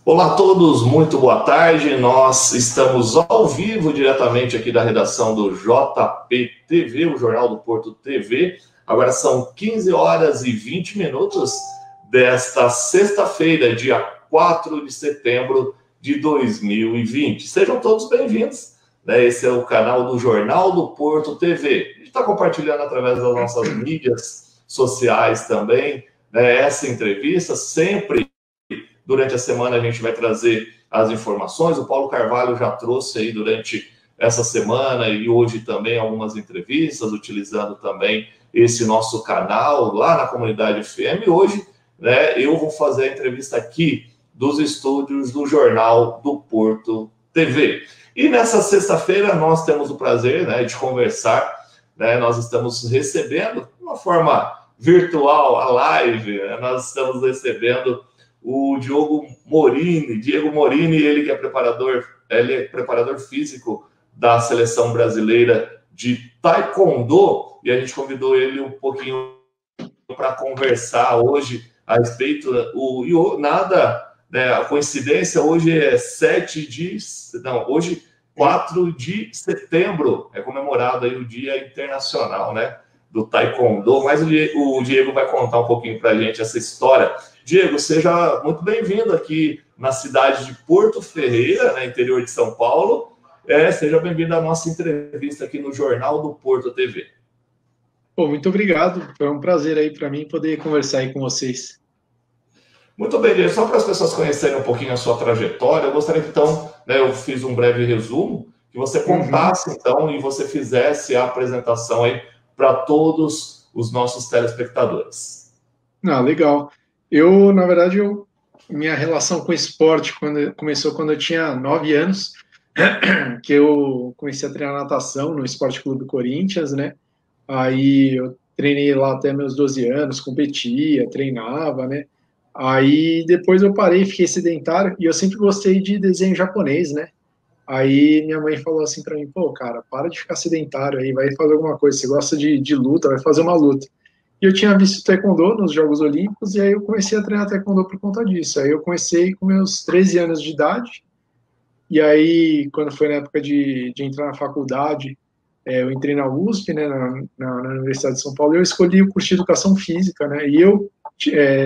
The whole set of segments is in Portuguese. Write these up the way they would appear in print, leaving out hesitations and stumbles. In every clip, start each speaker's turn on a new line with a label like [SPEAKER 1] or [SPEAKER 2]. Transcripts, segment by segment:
[SPEAKER 1] Olá a todos, muito boa tarde. Nós estamos ao vivo diretamente aqui da redação do JP TV, o Jornal do Porto TV. Agora são 15 horas e 20 minutos desta sexta-feira, dia 4 de setembro de 2020. Sejam todos bem-vindos, né? Esse é o canal do Jornal do Porto TV. A gente está compartilhando através das nossas mídias sociais também, né, essa entrevista. Sempre durante a semana a gente vai trazer as informações. O Paulo Carvalho já trouxe aí durante essa semana e hoje também algumas entrevistas, utilizando também esse nosso canal lá na Comunidade FM. E hoje, né, eu vou fazer a entrevista aqui dos estúdios do Jornal do Porto TV. E nessa sexta-feira nós temos o prazer, né, de conversar, né, nós estamos recebendo, de uma forma virtual, a live, né, nós estamos recebendo o Diego Morini, ele que é preparador físico da seleção brasileira de Taekwondo, e a gente convidou ele um pouquinho para conversar hoje a respeito, a coincidência, hoje é 4 de setembro, é comemorado aí o Dia Internacional, né, do Taekwondo, mas o Diego vai contar um pouquinho para a gente essa história. Diego, seja muito bem-vindo aqui na cidade de Porto Ferreira, né, interior de São Paulo. Seja bem-vindo à nossa entrevista aqui no Jornal do Porto TV.
[SPEAKER 2] Pô, muito obrigado, foi um prazer aí para mim poder conversar aí com vocês.
[SPEAKER 1] Muito bem, Diego, só para as pessoas conhecerem um pouquinho a sua trajetória, eu gostaria que, então, né, eu fiz um breve resumo, que você contasse, então, e você fizesse a apresentação aí para todos os nossos telespectadores.
[SPEAKER 2] Legal. Na verdade, minha relação com o esporte começou quando eu tinha 9 anos, que eu comecei a treinar natação no Esporte Clube Corinthians, né? Aí eu treinei lá até meus 12 anos, competia, treinava, né? Aí depois eu parei, fiquei sedentário, e eu sempre gostei de desenho japonês, né? Aí minha mãe falou assim para mim, pô, cara, para de ficar sedentário aí, vai fazer alguma coisa, você gosta de luta, vai fazer uma luta. E eu tinha visto taekwondo nos Jogos Olímpicos, e aí eu comecei a treinar taekwondo por conta disso. Aí eu comecei com meus 13 anos de idade, e aí quando foi na época de entrar na faculdade, eu entrei na USP, né, na Universidade de São Paulo, e eu escolhi o curso de Educação Física, né, e eu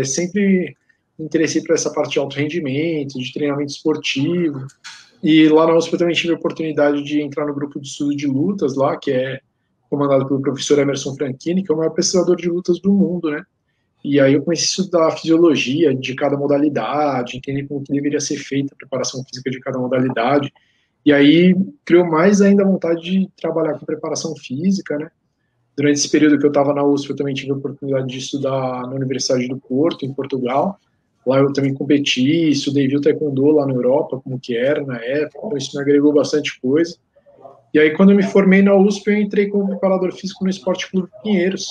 [SPEAKER 2] sempre me interessei por essa parte de alto rendimento, de treinamento esportivo, e lá na USP eu também tive a oportunidade de entrar no grupo de estudo de lutas lá, que é comandado pelo professor Emerson Franchini, que é o maior pesquisador de lutas do mundo, né? E aí eu comecei a estudar a fisiologia de cada modalidade, entender como que deveria ser feita a preparação física de cada modalidade, e aí criou mais ainda a vontade de trabalhar com preparação física, né? Durante esse período que eu estava na USP, eu também tive a oportunidade de estudar na Universidade do Porto, em Portugal. Lá eu também competi, estudei viu taekwondo lá na Europa, como que era na época, então isso me agregou bastante coisa. E aí, quando eu me formei na USP, eu entrei como preparador físico no Esporte Clube Pinheiros,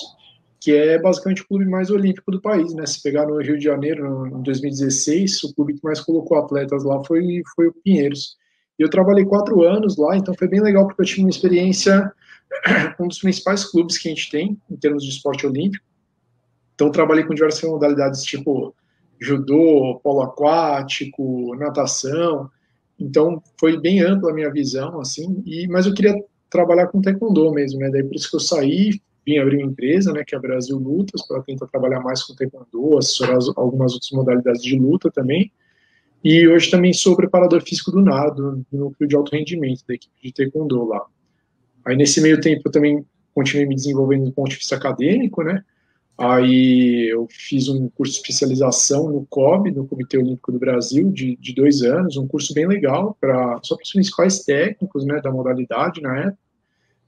[SPEAKER 2] que é basicamente o clube mais olímpico do país, né? Se pegar no Rio de Janeiro, em 2016, o clube que mais colocou atletas lá foi o Pinheiros. E eu trabalhei 4 anos lá, então foi bem legal, porque eu tive uma experiência com um dos principais clubes que a gente tem, em termos de esporte olímpico. Então, trabalhei com diversas modalidades, tipo judô, polo aquático, natação. Então, foi bem ampla a minha visão, assim, mas eu queria trabalhar com taekwondo mesmo, né? Daí por isso que eu saí, vim abrir uma empresa, né, que é a Brasil Lutas, para tentar trabalhar mais com taekwondo, assessorar algumas outras modalidades de luta também. E hoje também sou preparador físico do NAD, do núcleo de alto rendimento da equipe de taekwondo lá. Aí nesse meio tempo eu também continuei me desenvolvendo do ponto de vista acadêmico, né? Aí eu fiz um curso de especialização no COB, no Comitê Olímpico do Brasil, de 2 anos, um curso bem legal, só para os principais técnicos, né, da modalidade na época.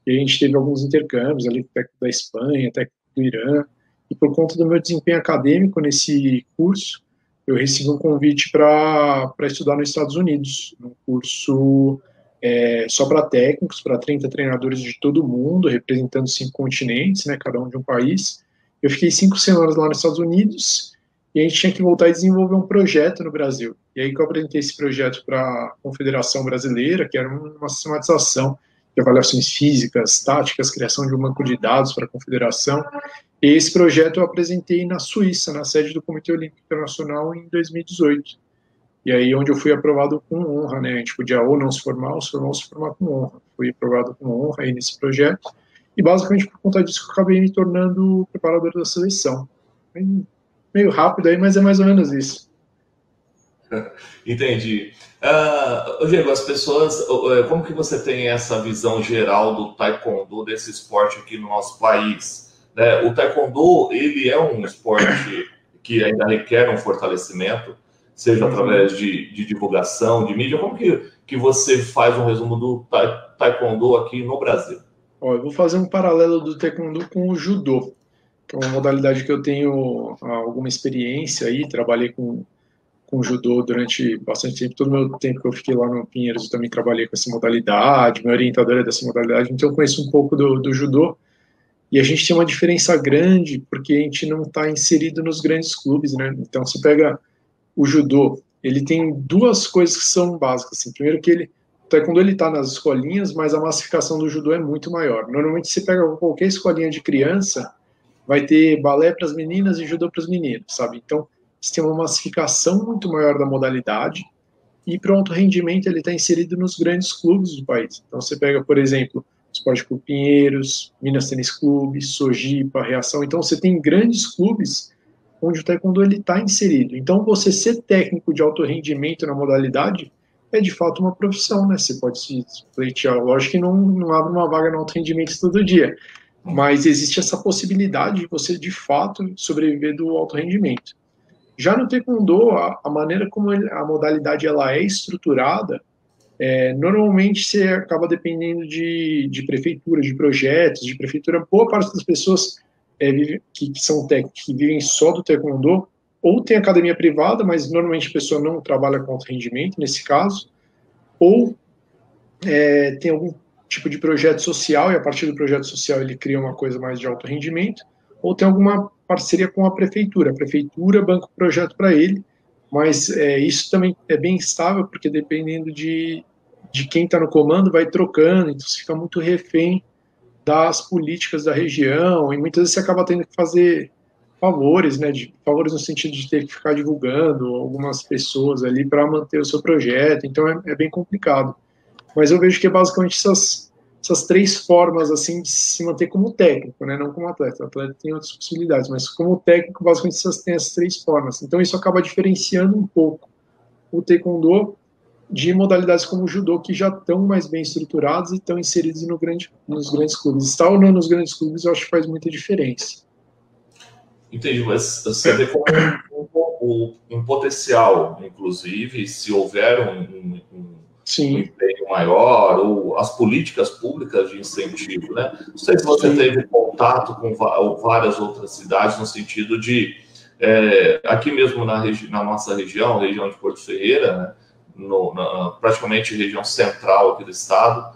[SPEAKER 2] E a gente teve alguns intercâmbios ali, técnico da Espanha, técnico do Irã, e por conta do meu desempenho acadêmico nesse curso, eu recebi um convite para estudar nos Estados Unidos, um curso só para técnicos, para 30 treinadores de todo o mundo, representando 5 continentes, né, cada um de um país. Eu fiquei 5 semanas lá nos Estados Unidos e a gente tinha que voltar e desenvolver um projeto no Brasil. E aí que eu apresentei esse projeto para a Confederação Brasileira, que era uma sistematização de avaliações físicas, táticas, criação de um banco de dados para a Confederação. E esse projeto eu apresentei na Suíça, na sede do Comitê Olímpico Internacional, em 2018. E aí onde eu fui aprovado com honra, né? A gente podia ou não se formar, ou se formar com honra. Fui aprovado com honra aí nesse projeto. E basicamente por conta disso eu acabei me tornando preparador da seleção. Meio rápido aí, mas é mais ou menos isso.
[SPEAKER 1] Entendi. Diego, as pessoas, como que você tem essa visão geral do taekwondo, desse esporte aqui no nosso país? Né? O taekwondo, ele é um esporte que ainda requer um fortalecimento, seja através de divulgação, de mídia. Como que você faz um resumo do taekwondo aqui no Brasil?
[SPEAKER 2] Ó, eu vou fazer um paralelo do taekwondo com o judô, que é uma modalidade que eu tenho alguma experiência aí, trabalhei com judô durante bastante tempo. Todo o meu tempo que eu fiquei lá no Pinheiros, eu também trabalhei com essa modalidade, minha orientadora é dessa modalidade, então eu conheço um pouco do judô. E a gente tem uma diferença grande, porque a gente não está inserido nos grandes clubes, né? Então, você pega o judô, ele tem duas coisas que são básicas. Assim. Primeiro que o taekwondo ele está nas escolinhas, mas a massificação do judô é muito maior. Normalmente, você pega qualquer escolinha de criança, vai ter balé para as meninas e judô para os meninos, sabe? Então, você tem uma massificação muito maior da modalidade e para o alto rendimento ele está inserido nos grandes clubes do país. Então, você pega, por exemplo, Esporte Clube Pinheiros, Minas Tênis Clube, Sojipa, Reação. Então, você tem grandes clubes onde o taekwondo está inserido. Então, você ser técnico de alto rendimento na modalidade é, de fato, uma profissão, né? Você pode se pleitear. Lógico que não abre uma vaga no alto rendimento todo dia, mas existe essa possibilidade de você, de fato, sobreviver do alto rendimento. Já no taekwondo, a maneira como a modalidade ela é estruturada, normalmente você acaba dependendo de prefeitura, de projetos, de prefeitura. Boa parte das pessoas que são técnicos, que vivem só do taekwondo, ou tem academia privada, mas normalmente a pessoa não trabalha com alto rendimento, nesse caso, ou tem algum tipo de projeto social, e a partir do projeto social ele cria uma coisa mais de alto rendimento, ou tem alguma parceria com a prefeitura banca o projeto para ele, mas isso também é bem estável, porque dependendo de quem está no comando, vai trocando, então você fica muito refém das políticas da região, e muitas vezes você acaba tendo que fazer favores, né, favores no sentido de ter que ficar divulgando algumas pessoas ali para manter o seu projeto, então é bem complicado. Mas eu vejo que é basicamente essas três formas assim de se manter como técnico, né? Não como atleta. O atleta tem outras possibilidades, mas como técnico, basicamente tem essas três formas. Então isso acaba diferenciando um pouco o taekwondo de modalidades como o judô, que já estão mais bem estruturados e estão inseridos nos grandes clubes. Estar ou não nos grandes clubes, eu acho que faz muita diferença.
[SPEAKER 1] Entendi, mas você vê como um potencial, inclusive, se houver um empenho maior, ou as políticas públicas de incentivo, né? Não sei se você teve contato com várias outras cidades, no sentido de, aqui mesmo na nossa região de Porto Ferreira, né? Praticamente região central aqui do estado,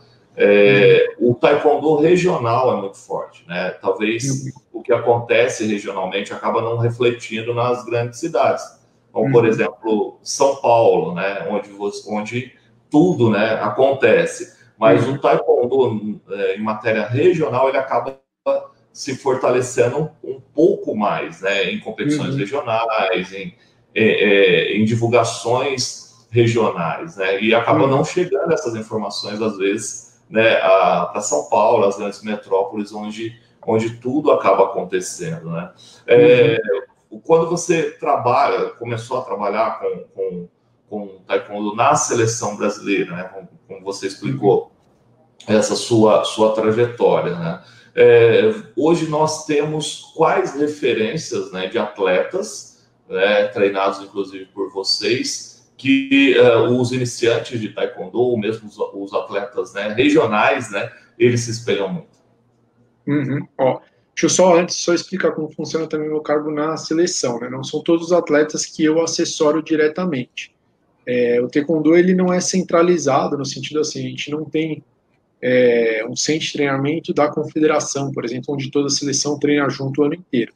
[SPEAKER 1] o taekwondo regional é muito forte, né? Talvez o que acontece regionalmente acaba não refletindo nas grandes cidades, como por exemplo São Paulo, né? Onde tudo, né, acontece, mas o taekwondo em matéria regional ele acaba se fortalecendo um pouco mais, né, em competições regionais, em divulgações regionais, né, e acaba não chegando essas informações às vezes, né, para São Paulo, as grandes metrópoles onde tudo acaba acontecendo, né. Quando você começou a trabalhar com taekwondo na seleção brasileira, né, como você explicou, essa sua trajetória, né? Hoje nós temos quais referências, né, de atletas, né, treinados inclusive por vocês, que os iniciantes de taekwondo, ou mesmo os atletas, né, regionais, né, eles se espelham muito.
[SPEAKER 2] Ó, deixa eu antes explicar como funciona também o meu cargo na seleção, né? Não são todos os atletas que eu assessoro diretamente. O taekwondo ele não é centralizado, no sentido assim, a gente não tem um centro de treinamento da confederação, por exemplo, onde toda a seleção treina junto o ano inteiro.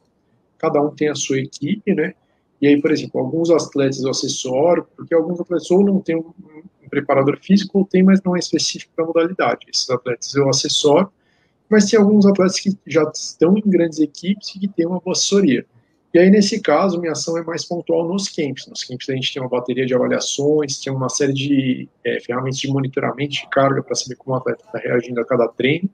[SPEAKER 2] Cada um tem a sua equipe, né? E aí, por exemplo, alguns atletas eu assessoro, porque alguns atletas ou não têm um preparador físico, ou tem, mas não é específico para a modalidade. Esses atletas eu assessoro, mas tem alguns atletas que já estão em grandes equipes e que têm uma boa assessoria. E aí, nesse caso, minha ação é mais pontual nos camps. Nos camps a gente tem uma bateria de avaliações, tem uma série de ferramentas de monitoramento de carga para saber como o atleta está reagindo a cada treino.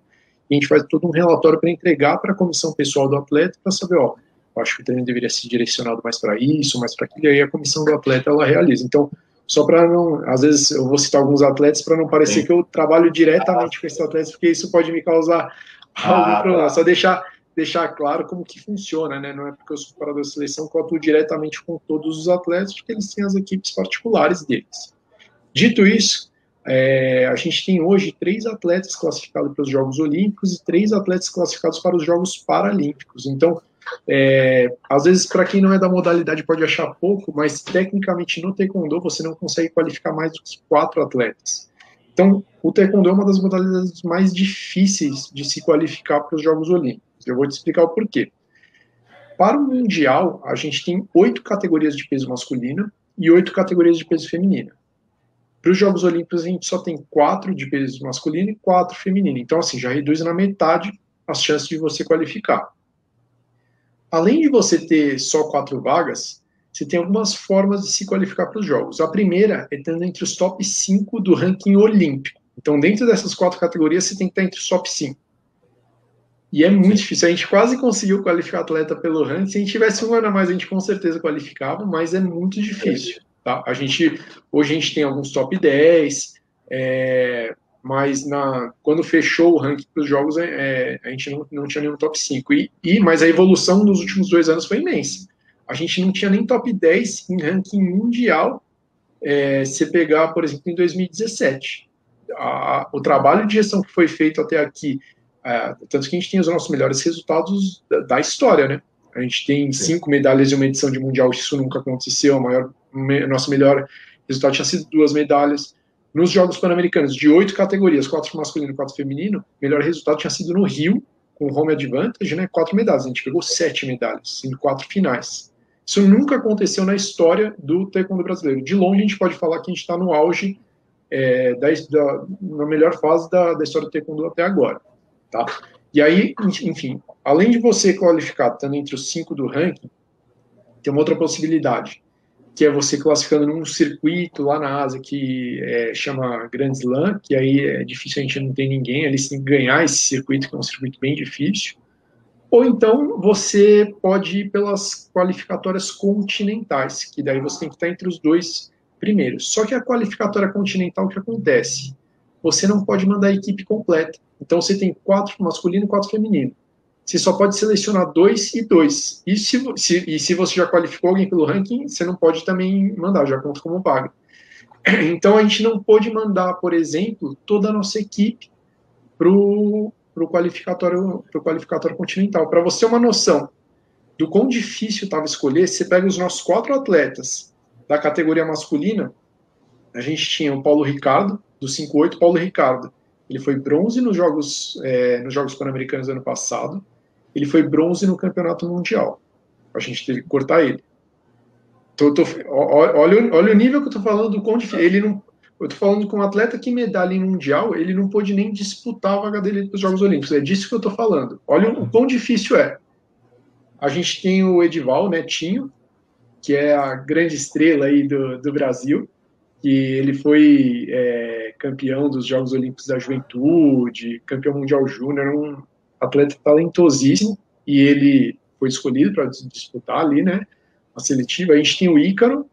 [SPEAKER 2] E a gente faz todo um relatório para entregar para a comissão pessoal do atleta para saber, ó, eu acho que o treino deveria ser direcionado mais para isso, mais para aquilo, e aí a comissão do atleta, ela realiza. Então, só para não, às vezes eu vou citar alguns atletas para não parecer que eu trabalho diretamente com esses atletas, porque isso pode me causar algum problema. Só deixar claro como que funciona, né? Não é porque eu sou preparador de seleção que eu atuo diretamente com todos os atletas, porque eles têm as equipes particulares deles. Dito isso, a gente tem hoje 3 atletas classificados para os Jogos Olímpicos e 3 atletas classificados para os Jogos Paralímpicos. Então, às vezes, para quem não é da modalidade pode achar pouco, mas tecnicamente no Taekwondo você não consegue qualificar mais do que 4 atletas. Então, o Taekwondo é uma das modalidades mais difíceis de se qualificar para os Jogos Olímpicos. Eu vou te explicar o porquê. Para o Mundial, a gente tem 8 categorias de peso masculino e 8 categorias de peso feminino. Para os Jogos Olímpicos, a gente só tem 4 de peso masculino e 4 feminino. Então, assim, já reduz na metade as chances de você qualificar. Além de você ter só 4 vagas, você tem algumas formas de se qualificar para os Jogos. A primeira é estando entre os top 5 do ranking olímpico. Então, dentro dessas 4 categorias, você tem que estar entre os top 5. E é muito difícil. A gente quase conseguiu qualificar atleta pelo ranking. Se a gente tivesse um ano a mais, a gente com certeza qualificava, mas é muito difícil. Tá? Hoje a gente tem alguns top 10, mas quando fechou o ranking para os jogos, a gente não tinha nenhum top 5. Mas a evolução nos últimos 2 anos foi imensa. A gente não tinha nem top 10 em ranking mundial, se pegar, por exemplo, em 2017. O trabalho de gestão que foi feito até aqui, tanto que a gente tem os nossos melhores resultados da história, né? A gente tem 5 medalhas em uma edição de mundial, isso nunca aconteceu. Nosso melhor resultado tinha sido 2 medalhas. Nos Jogos Pan-Americanos, de 8 categorias, 4 masculino e 4 feminino, o melhor resultado tinha sido no Rio, com home advantage, né? 4 medalhas. A gente pegou 7 medalhas em 4 finais. Isso nunca aconteceu na história do taekwondo brasileiro. De longe, a gente pode falar que a gente está no auge, na melhor fase da história do taekwondo até agora. Tá? E aí, enfim, além de você qualificar estando entre os 5 do ranking, tem uma outra possibilidade, que é você classificando num circuito lá na Ásia que chama Grand Slam, que aí é difícil, a gente não tem ninguém, eles têm que ganhar esse circuito, que é um circuito bem difícil. Ou então você pode ir pelas qualificatórias continentais, que daí você tem que estar entre os 2 primeiros. Só que a qualificatória continental, o que acontece? Você não pode mandar a equipe completa. Então você tem 4 masculino e 4 feminino. Você só pode selecionar 2 e 2. E se você já qualificou alguém pelo ranking, você não pode também mandar, já conta como vaga. Então a gente não pôde mandar, por exemplo, toda a nossa equipe para o qualificatório continental. Para você ter uma noção do quão difícil estava escolher, você pega os nossos 4 atletas da categoria masculina, a gente tinha o Paulo Ricardo, do 5'8", Paulo Ricardo. Ele foi bronze nos Jogos Pan-Americanos do ano passado. Ele foi bronze no Campeonato Mundial. A gente teve que cortar ele. Olha o nível que eu estou falando do quão difícil. Eu estou falando com um atleta que medalha em Mundial, ele não pôde nem disputar a vaga dele para os Jogos Olímpicos. É disso que eu estou falando. Olha o quão difícil é. A gente tem o Edival, o Netinho, que é a grande estrela aí do Brasil, que ele foi campeão dos Jogos Olímpicos da Juventude, campeão mundial júnior, um atleta talentosíssimo, e ele foi escolhido para disputar ali, né, a seletiva. A gente tem o Ícaro,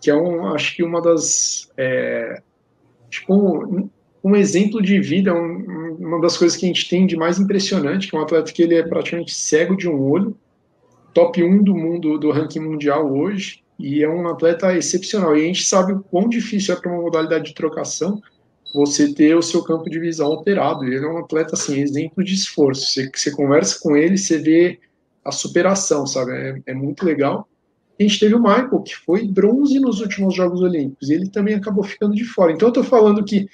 [SPEAKER 2] que é acho que uma das um exemplo de vida, uma das coisas que a gente tem de mais impressionante, que é um atleta que ele é praticamente cego de um olho, top 1 do mundo, do ranking mundial hoje, e é um atleta excepcional. E a gente sabe o quão difícil é para uma modalidade de trocação você ter o seu campo de visão alterado. Ele é um atleta, assim, exemplo de esforço. Você conversa com ele, você vê a superação, sabe? É muito legal. A gente teve o Michael, que foi bronze nos últimos Jogos Olímpicos, e ele também acabou ficando de fora. Então, eu estou falando que,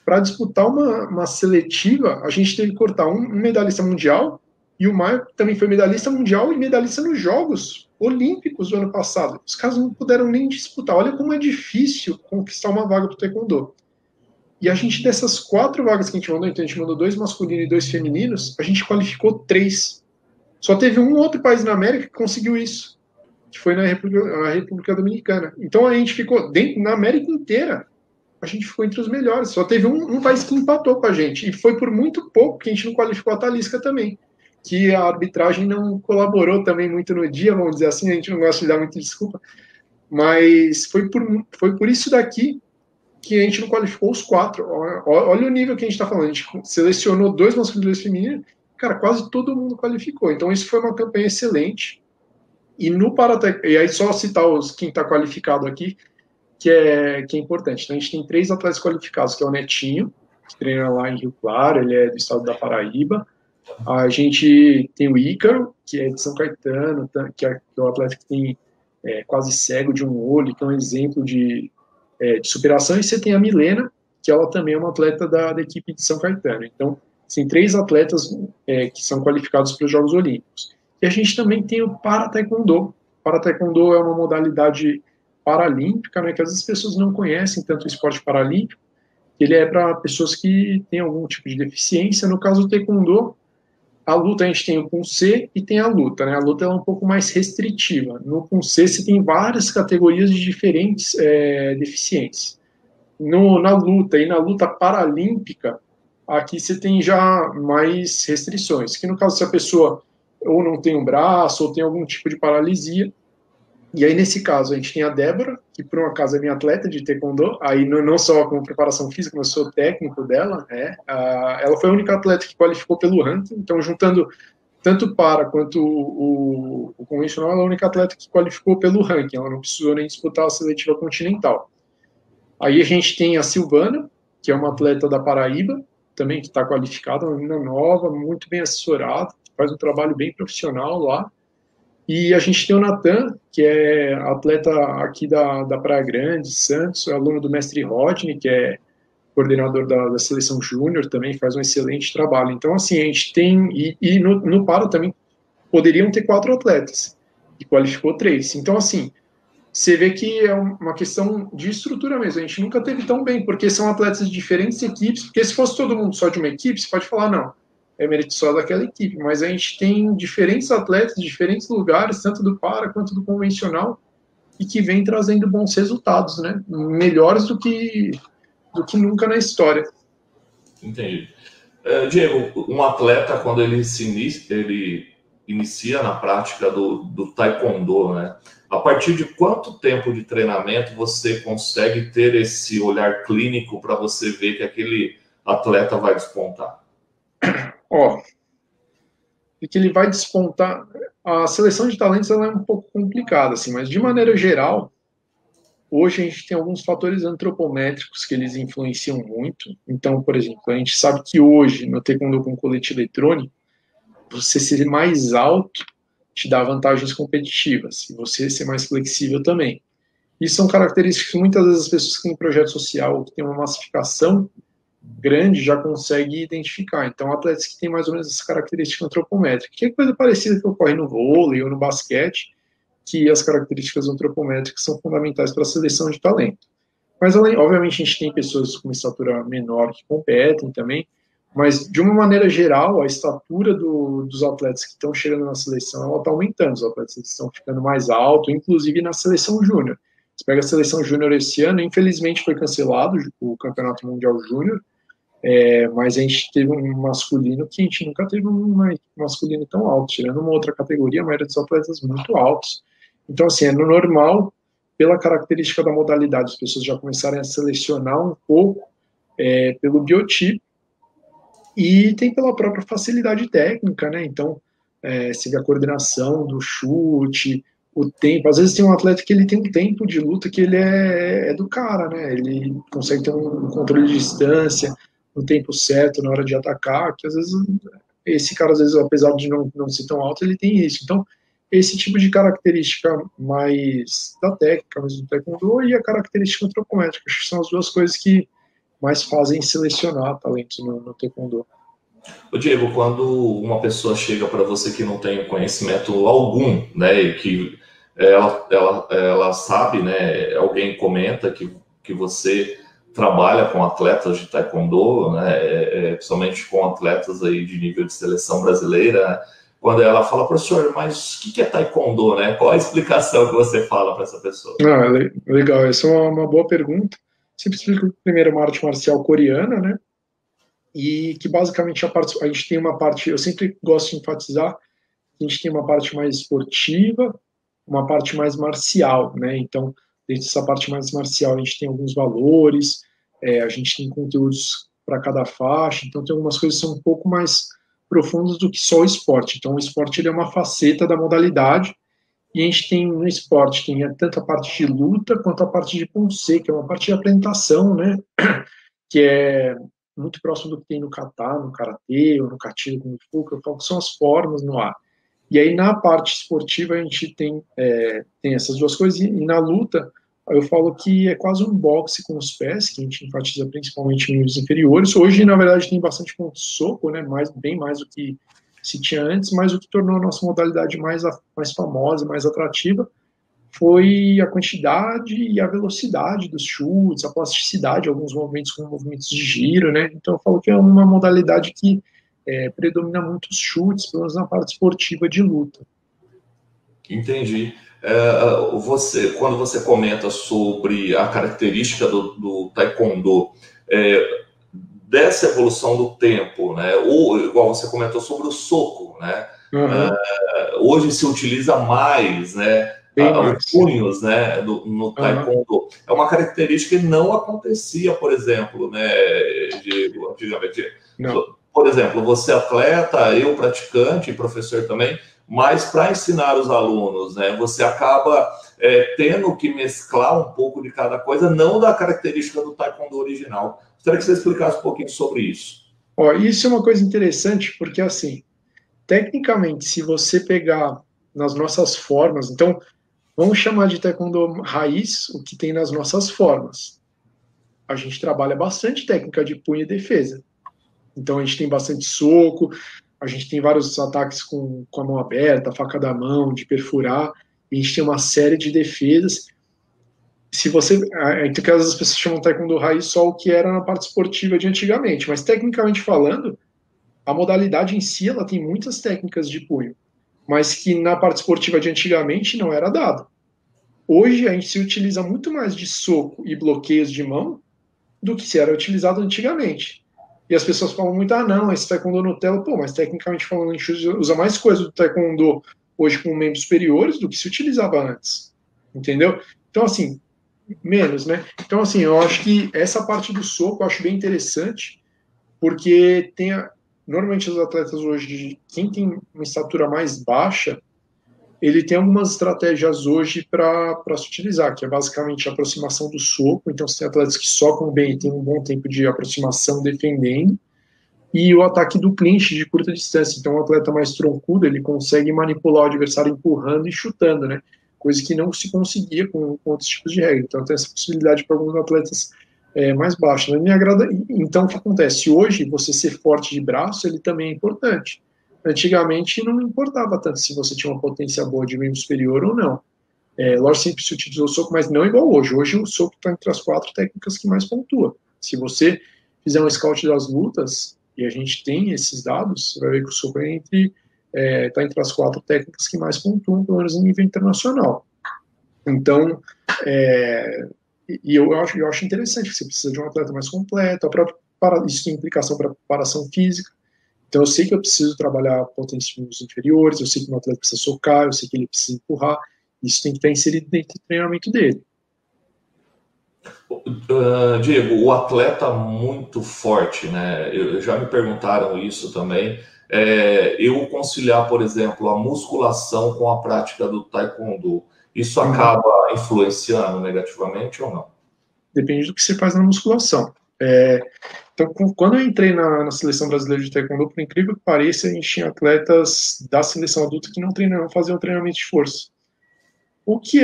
[SPEAKER 2] para disputar uma seletiva, a gente teve que cortar um medalhista mundial, e o Michael também foi medalhista mundial e medalhista nos Jogos Olímpicos do ano passado. Os caras não puderam nem disputar. Olha como é difícil conquistar uma vaga para o taekwondo. E a gente, dessas 4 vagas que a gente mandou, então a gente mandou 2 masculinos e 2 femininos, a gente qualificou 3. Só teve um outro país na América que conseguiu isso, que foi na República Dominicana. Então a gente ficou, na América inteira, a gente ficou entre os melhores. Só teve um país que empatou com a gente, e foi por muito pouco que a gente não qualificou a Talisca também, que a arbitragem não colaborou também muito no dia, vamos dizer assim, a gente não gosta de dar muita desculpa, mas foi por isso daqui que a gente não qualificou os 4. Olha o nível que a gente está falando, a gente selecionou 2 masculinos e 2 femininos, cara, quase todo mundo qualificou. Então isso foi uma campanha excelente. E no e aí só citar quem está qualificado aqui, que é importante. Então a gente tem 3 atletas qualificados, que é o Netinho, que treina lá em Rio Claro, ele é do estado da Paraíba. A gente tem o Ícaro, que é de São Caetano, que é o atleta que tem quase cego de um olho, que é um exemplo de superação. E você tem a Milena, que ela também é uma atleta da equipe de São Caetano. Então, tem 3 atletas que são qualificados para os Jogos Olímpicos. E a gente também tem o Para-Taekwondo. O Para-Taekwondo é uma modalidade paralímpica, né, que às vezes as pessoas não conhecem tanto o esporte paralímpico. Ele é para pessoas que têm algum tipo de deficiência. No caso do Taekwondo, a luta a gente tem o Punse e tem a luta, né? A luta é um pouco mais restritiva. No Punse você tem várias categorias de diferentes deficiências. Na luta e na luta paralímpica, aqui você tem já mais restrições. Que no caso, se a pessoa ou não tem um braço ou tem algum tipo de paralisia, e aí nesse caso a gente tem a Débora, que por um acaso é minha atleta de taekwondo, aí não só com preparação física, mas sou técnico dela, ela foi a única atleta que qualificou pelo ranking, então juntando tanto para quanto o convencional, ela é a única atleta que qualificou pelo ranking, ela não precisou nem disputar a seletiva continental. Aí a gente tem a Silvana, que é uma atleta da Paraíba, também que está qualificada, uma menina nova, muito bem assessorada, faz um trabalho bem profissional lá. E a gente tem o Natan, que é atleta aqui da Praia Grande, Santos, é aluno do mestre Rodney, que é coordenador da seleção júnior, também faz um excelente trabalho. Então, assim, a gente tem... E no Para também poderiam ter 4 atletas, e qualificou 3. Então, assim, você vê que é uma questão de estrutura mesmo. A gente nunca teve tão bem, porque são atletas de diferentes equipes, porque se fosse todo mundo só de uma equipe, você pode falar, não, é mérito só daquela equipe, mas a gente tem diferentes atletas de diferentes lugares, tanto do para quanto do convencional, e que vem trazendo bons resultados, né? Melhores do que nunca na história.
[SPEAKER 1] Entendi. Diego, um atleta, quando ele inicia na prática do taekwondo, né? A partir de quanto tempo de treinamento você consegue ter esse olhar clínico para você ver que aquele atleta vai despontar?
[SPEAKER 2] E que ele vai despontar. A seleção de talentos ela é um pouco complicada, assim, mas de maneira geral, hoje a gente tem alguns fatores antropométricos que eles influenciam muito. Então, por exemplo, a gente sabe que hoje, no taekwondo com colete eletrônico, você ser mais alto te dá vantagens competitivas, e você ser mais flexível também. Isso são características que muitas vezes as pessoas que têm projeto social, que têm uma massificação grande, já conseguem identificar. Então, atletas que têm mais ou menos essa característica antropométrica, que é coisa parecida que ocorre no vôlei ou no basquete, que as características antropométricas são fundamentais para a seleção de talento. Mas, obviamente, a gente tem pessoas com estatura menor que competem também, mas, de uma maneira geral, a estatura dos atletas que estão chegando na seleção, ela está aumentando, os atletas estão ficando mais altos, inclusive na seleção júnior. Você pega a seleção júnior esse ano, infelizmente foi cancelado o Campeonato Mundial Júnior, mas a gente teve um masculino que a gente nunca teve um masculino tão alto, tirando uma outra categoria, a maioria dos atletas muito altos. Então, assim, é normal, pela característica da modalidade, as pessoas já começarem a selecionar um pouco pelo biotipo, e tem pela própria facilidade técnica, né? Então, você vê a coordenação do chute, o tempo. Às vezes tem um atleta que ele tem um tempo de luta que ele é do cara, né? Ele consegue ter um controle de distância, no tempo certo, na hora de atacar, que às vezes esse cara, às vezes, apesar de não ser tão alto, ele tem isso. Então, esse tipo de característica mais da técnica, mais do taekwondo, e a característica antropométrica, acho que são as duas coisas que mais fazem selecionar talentos no taekwondo.
[SPEAKER 1] Ô Diego, quando uma pessoa chega para você que não tem conhecimento algum, né, e que ela sabe, né, alguém comenta que você trabalha com atletas de taekwondo, né, principalmente com atletas aí de nível de seleção brasileira, quando ela fala, professor, mas o que é taekwondo, né? Qual a explicação que você fala para essa pessoa?
[SPEAKER 2] Ah, legal, essa é uma boa pergunta. Sempre explico primeiro uma arte marcial coreana, né? E que basicamente a gente tem uma parte, eu sempre gosto de enfatizar, que a gente tem uma parte mais esportiva, uma parte mais marcial, né? Então, dentro dessa parte mais marcial, a gente tem alguns valores, a gente tem conteúdos para cada faixa, então tem algumas coisas que são um pouco mais profundas do que só o esporte. Então, o esporte ele é uma faceta da modalidade, e a gente tem no esporte, tem tanto a parte de luta quanto a parte de Poncê, que é uma parte de apresentação, né? Que é muito próximo do que tem no kata, no karatê, ou no kati, no fu, que eu falo que são as formas no ar. E aí, na parte esportiva, a gente tem essas duas coisas, e na luta, eu falo que é quase um boxe com os pés, que a gente enfatiza principalmente em níveis inferiores. Hoje, na verdade, tem bastante ponto de soco, né, bem mais do que se tinha antes, mas o que tornou a nossa modalidade mais famosa, mais atrativa, foi a quantidade e a velocidade dos chutes, a plasticidade, alguns movimentos com movimentos de giro, né? Então, eu falo que é uma modalidade que predomina muito os chutes, pelo menos na parte esportiva de luta.
[SPEAKER 1] Entendi. Quando você comenta sobre a característica do taekwondo, dessa evolução do tempo, né? Ou, igual você comentou sobre o soco, né?
[SPEAKER 2] Uhum.
[SPEAKER 1] Hoje se utiliza mais, né? Os punhos, né? No taekwondo. É uma característica que não acontecia, por exemplo, né? Antigamente.
[SPEAKER 2] Não.
[SPEAKER 1] Por exemplo, você atleta, eu praticante, professor também, mas para ensinar os alunos, né? Você acaba tendo que mesclar um pouco de cada coisa, não da característica do taekwondo original. Gostaria que você explicasse um pouquinho sobre isso.
[SPEAKER 2] Ó, isso é uma coisa interessante, porque assim, tecnicamente, se você pegar nas nossas formas, então, vamos chamar de taekwondo raiz o que tem nas nossas formas. A gente trabalha bastante técnica de punho e defesa. Então, a gente tem bastante soco, a gente tem vários ataques com a mão aberta, faca da mão, de perfurar, e a gente tem uma série de defesas. Se você, então, que às vezes as pessoas chamam taekwondo raiz só o que era na parte esportiva de antigamente, mas tecnicamente falando, a modalidade em si, ela tem muitas técnicas de punho, mas que na parte esportiva de antigamente não era dado. Hoje a gente se utiliza muito mais de soco e bloqueios de mão do que se era utilizado antigamente. E as pessoas falam muito, não, esse taekwondo Nutella, pô, mas tecnicamente falando, a gente usa mais coisa do taekwondo hoje com membros superiores do que se utilizava antes. Entendeu? Então, assim, menos, né? Então, assim, eu acho que essa parte do soco eu acho bem interessante, porque normalmente os atletas hoje, quem tem uma estatura mais baixa, ele tem algumas estratégias hoje para se utilizar, que é basicamente a aproximação do soco. Então, você tem atletas que socam bem e tem um bom tempo de aproximação defendendo, e o ataque do clinch de curta distância. Então, um atleta mais troncudo, ele consegue manipular o adversário empurrando e chutando, né? Coisa que não se conseguia com outros tipos de regra. Então, tem essa possibilidade para alguns atletas mais baixos. Mas me agrada. Então, o que acontece? Hoje, você ser forte de braço, ele também é importante. Antigamente, não importava tanto se você tinha uma potência boa de membro superior ou não. Lógico, sempre se utilizou o soco, mas não igual hoje. Hoje, o soco está entre as 4 técnicas que mais pontua. Se você fizer um scout das lutas, e a gente tem esses dados, você vai ver que o soco está entre as 4 técnicas que mais pontuam, pelo menos em nível internacional. Então, eu acho interessante, você precisa de um atleta mais completo, isso tem implicação para preparação física. Então, eu sei que eu preciso trabalhar potências inferiores, eu sei que o atleta precisa socar, eu sei que ele precisa empurrar, isso tem que estar inserido dentro do treinamento dele.
[SPEAKER 1] Diego, o atleta muito forte, né? Já me perguntaram isso também. Eu conciliar, por exemplo, a musculação com a prática do taekwondo, isso acaba influenciando negativamente ou não?
[SPEAKER 2] Depende do que você faz na musculação. Então, quando eu entrei na seleção brasileira de taekwondo, por incrível que pareça, a gente tinha atletas da seleção adulta que não faziam treinamento de força. O que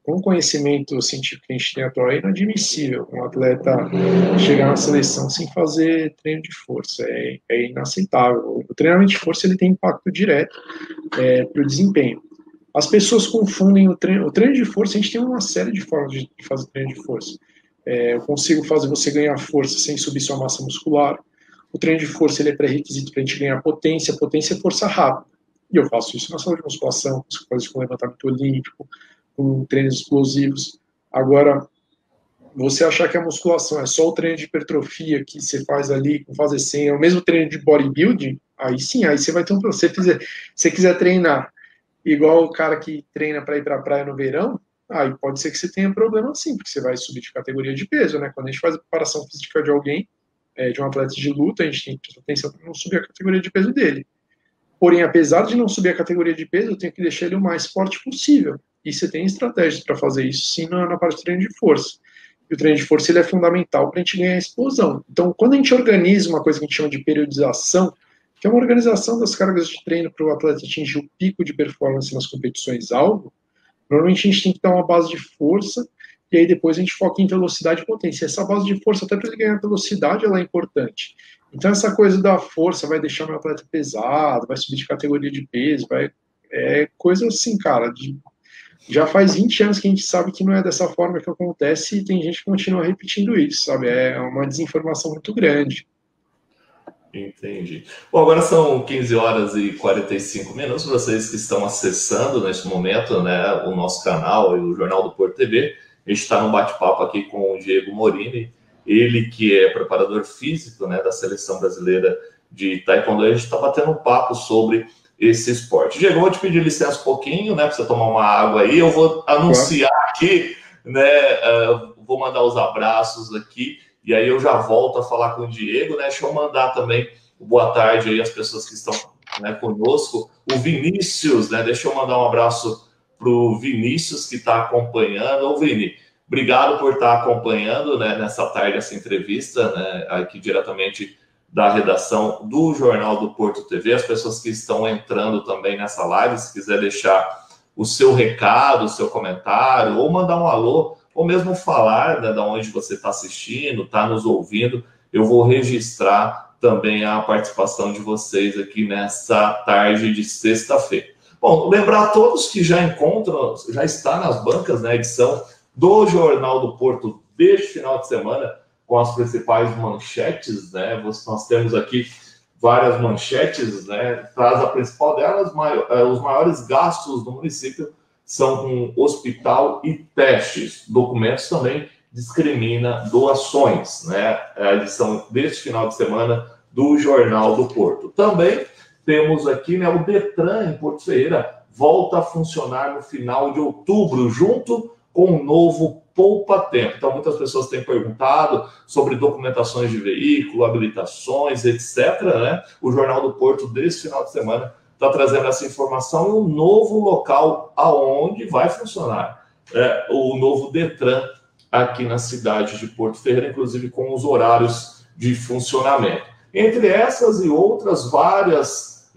[SPEAKER 2] com o conhecimento científico que a gente tem atual, é inadmissível um atleta chegar na seleção sem fazer treino de força. É inaceitável. O treinamento de força ele tem impacto direto para o desempenho. As pessoas confundem o treino de força. A gente tem uma série de formas de fazer treino de força. Eu consigo fazer você ganhar força sem subir sua massa muscular. O treino de força ele é pré-requisito para a gente ganhar potência. Potência é força rápida. E eu faço isso na sala de musculação, faço isso com levantamento olímpico, com treinos explosivos. Agora, você achar que a musculação é só o treino de hipertrofia que você faz ali com fazer 100, é o mesmo treino de bodybuilding, aí sim, aí você vai ter um problema. Se você quiser treinar igual o cara que treina para ir para a praia no verão, aí pode ser que você tenha problema sim, porque você vai subir de categoria de peso, né? Quando a gente faz a preparação física de alguém, de um atleta de luta, a gente tem que prestar atenção para não subir a categoria de peso dele. Porém, apesar de não subir a categoria de peso, eu tenho que deixar ele o mais forte possível. E você tem estratégias para fazer isso, sim, na parte do treino de força. E o treino de força ele é fundamental para a gente ganhar explosão. Então, quando a gente organiza uma coisa que a gente chama de periodização, que é uma organização das cargas de treino para o atleta atingir o pico de performance nas competições-alvo, normalmente a gente tem que dar uma base de força, e aí depois a gente foca em velocidade e potência. Essa base de força, até para ele ganhar velocidade, ela é importante. Então, essa coisa da força vai deixar meu atleta pesado, vai subir de categoria de peso, é coisa assim, cara, já faz 20 anos que a gente sabe que não é dessa forma que acontece e tem gente que continua repetindo isso, sabe? É uma desinformação muito grande.
[SPEAKER 1] Entendi. Bom, agora são 15 horas e 45 minutos. Vocês que estão acessando neste momento, né, o nosso canal e o Jornal do Porto TV, a gente está num bate-papo aqui com o Diego Morini, ele que é preparador físico, né, da Seleção Brasileira de Taekwondo. A gente está batendo um papo sobre esse esporte. Diego, eu vou te pedir licença um pouquinho, né, para você tomar uma água aí. Eu vou anunciar aqui, né, vou mandar os abraços aqui. E aí eu já volto a falar com o Diego, né? Deixa eu mandar também boa tarde aí às pessoas que estão, né, conosco. O Vinícius, né? Deixa eu mandar um abraço para o Vinícius que está acompanhando. Ô, Vini, obrigado por estar acompanhando, né, nessa tarde essa entrevista, né, aqui diretamente da redação do Jornal do Porto TV. As pessoas que estão entrando também nessa live, se quiser deixar o seu recado, o seu comentário, ou mandar um alô, ou mesmo falar, né, de onde você está assistindo, está nos ouvindo, eu vou registrar também a participação de vocês aqui nessa tarde de sexta-feira. Bom, lembrar a todos que já está nas bancas, né, a edição do Jornal do Porto deste final de semana, com as principais manchetes, né, nós temos aqui várias manchetes, né, traz a principal delas, os maiores gastos do município são com hospital e testes. Documentos também discrimina doações, né? A edição deste final de semana do Jornal do Porto. Também temos aqui, né, o Detran em Porto Ferreira volta a funcionar no final de outubro, junto com o novo poupa-tempo. Então, muitas pessoas têm perguntado sobre documentações de veículo, habilitações, etc., né? O Jornal do Porto deste final de semana está trazendo essa informação e um novo local aonde vai funcionar o novo Detran aqui na cidade de Porto Ferreira, inclusive com os horários de funcionamento. Entre essas e outras, várias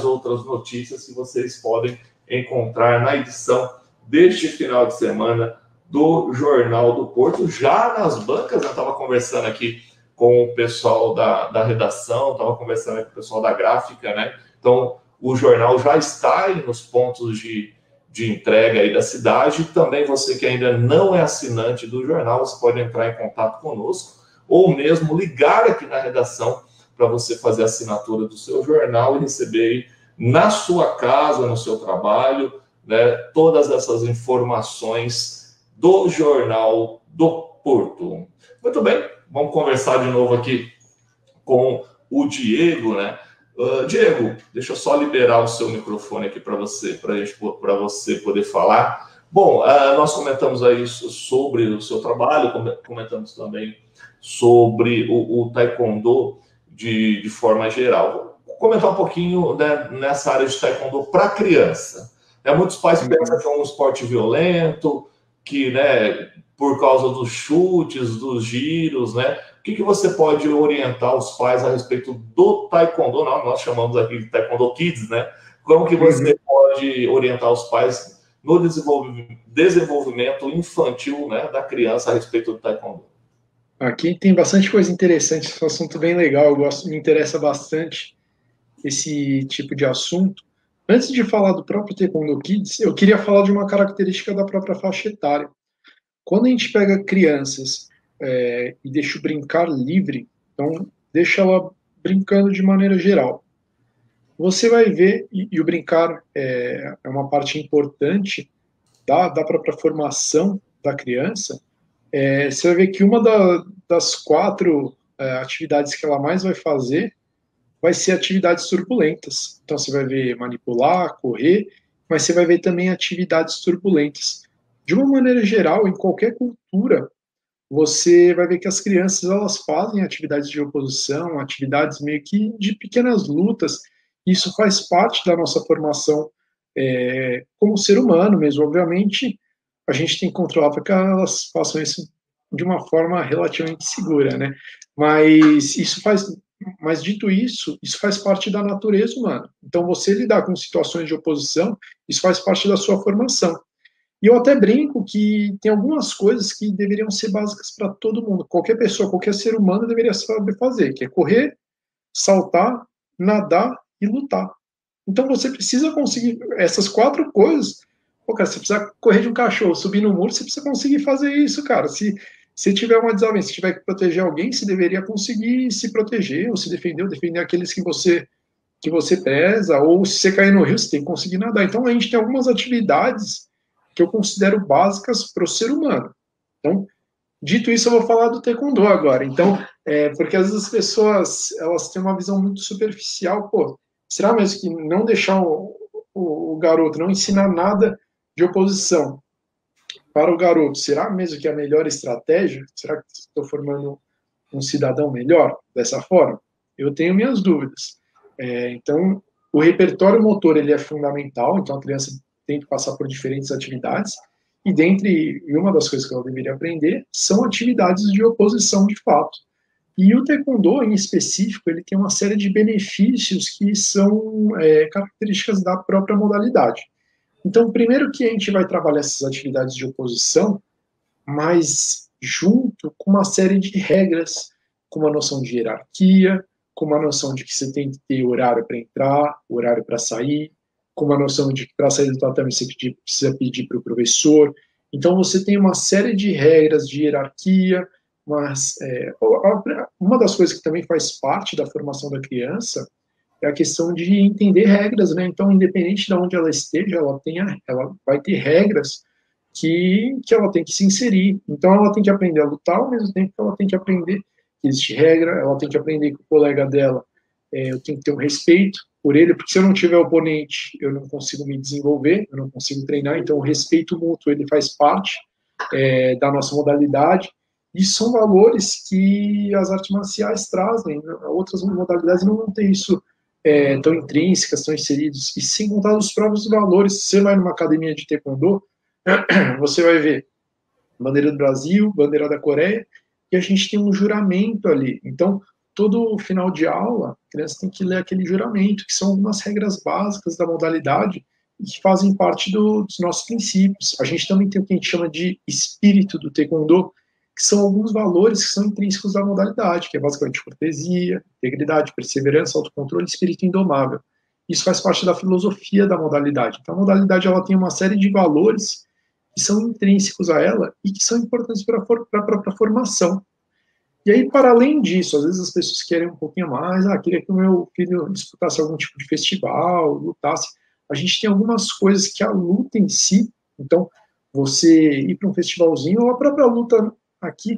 [SPEAKER 1] outras notícias que vocês podem encontrar na edição deste final de semana do Jornal do Porto, já nas bancas. Eu estava conversando aqui com o pessoal da redação, estava conversando aqui com o pessoal da gráfica, né? Então, o jornal já está aí nos pontos de entrega aí da cidade. Também você que ainda não é assinante do jornal, você pode entrar em contato conosco ou mesmo ligar aqui na redação para você fazer a assinatura do seu jornal e receber aí na sua casa, no seu trabalho, né, todas essas informações do Jornal do Porto. Muito bem, vamos conversar de novo aqui com o Diego, né? Diego, deixa eu só liberar o seu microfone aqui para você poder falar. Bom, nós comentamos aí sobre o seu trabalho, comentamos também sobre o Taekwondo de forma geral. Vou comentar um pouquinho, né, nessa área de Taekwondo para criança. Muitos pais pensam que é um esporte violento, que, né, por causa dos chutes, dos giros, né? O que você pode orientar os pais a respeito do Taekwondo? Nós chamamos aqui de Taekwondo Kids, né? Como que você pode orientar os pais no desenvolvimento infantil, né, da criança a respeito do Taekwondo?
[SPEAKER 2] Aqui tem bastante coisa interessante, esse assunto bem legal, me interessa bastante esse tipo de assunto. Antes de falar do próprio Taekwondo Kids, eu queria falar de uma característica da própria faixa etária. Quando a gente pega crianças e deixa o brincar livre, então deixa ela brincando de maneira geral. Você vai ver, e o brincar é uma parte importante da própria formação da criança. Você vai ver que uma das quatro atividades que ela mais vai fazer vai ser atividades turbulentas. Então, você vai ver manipular, correr, mas você vai ver também atividades turbulentas. De uma maneira geral, em qualquer cultura, você vai ver que as crianças elas fazem atividades de oposição, atividades meio que de pequenas lutas. Isso faz parte da nossa formação como ser humano mesmo. Obviamente, a gente tem que controlar para que elas façam isso de uma forma relativamente segura, né? Mas isso faz, mas dito isso, isso faz parte da natureza humana. Então, você lidar com situações de oposição, isso faz parte da sua formação. E eu até brinco que tem algumas coisas que deveriam ser básicas para todo mundo. Qualquer pessoa, qualquer ser humano deveria saber fazer, que é correr, saltar, nadar e lutar. Então você precisa conseguir essas quatro coisas. Pô, cara, você precisa correr de um cachorro, subir no muro, você precisa conseguir fazer isso, cara. Se tiver uma desavença, se tiver que proteger alguém, você deveria conseguir se proteger ou se defender, ou defender aqueles que você preza, ou se você cair no rio, você tem que conseguir nadar. Então a gente tem algumas atividades que eu considero básicas para o ser humano. Então, dito isso, eu vou falar do taekwondo agora. Então, porque às vezes as pessoas elas têm uma visão muito superficial. Pô, será mesmo que não deixar o garoto, não ensinar nada de oposição para o garoto, será mesmo que é a melhor estratégia? Será que estou formando um cidadão melhor dessa forma? Eu tenho minhas dúvidas. Então, o repertório motor ele é fundamental. Então, a criança tem que passar por diferentes atividades. E uma das coisas que ela deveria aprender são atividades de oposição de fato. E o taekwondo, em específico, ele tem uma série de benefícios que são características da própria modalidade. Então, primeiro que a gente vai trabalhar essas atividades de oposição, mas junto com uma série de regras, com uma noção de hierarquia, com uma noção de que você tem que ter horário para entrar, horário para sair, com uma noção de que para sair do tatame você precisa pedir para o professor. Então, você tem uma série de regras de hierarquia, mas uma das coisas que também faz parte da formação da criança é a questão de entender regras, né? Então, independente de onde ela esteja, ela vai ter regras que ela tem que se inserir. Então, ela tem que aprender a lutar, ao mesmo tempo que ela tem que aprender que existe regra, ela tem que aprender que o colega dela, eu tenho que ter um respeito por ele, porque se eu não tiver oponente, eu não consigo me desenvolver, eu não consigo treinar. Então, o respeito mútuo, ele faz parte da nossa modalidade. E são valores que as artes marciais trazem. Outras modalidades não vão ter isso tão intrínsecas, tão inseridos. E sem contar os próprios valores. Se você vai numa academia de taekwondo, você vai ver bandeira do Brasil, bandeira da Coreia, e a gente tem um juramento ali. Então, todo final de aula, a criança tem que ler aquele juramento, que são algumas regras básicas da modalidade e que fazem parte dos nossos princípios. A gente também tem o que a gente chama de espírito do taekwondo, que são alguns valores que são intrínsecos da modalidade, que é basicamente cortesia, integridade, perseverança, autocontrole e espírito indomável. Isso faz parte da filosofia da modalidade. Então, a modalidade ela tem uma série de valores que são intrínsecos a ela e que são importantes para a própria formação. E aí, para além disso, às vezes as pessoas querem um pouquinho mais, queria que o meu filho disputasse algum tipo de festival, lutasse. A gente tem algumas coisas que a luta em si, então, você ir para um festivalzinho, ou a própria luta aqui,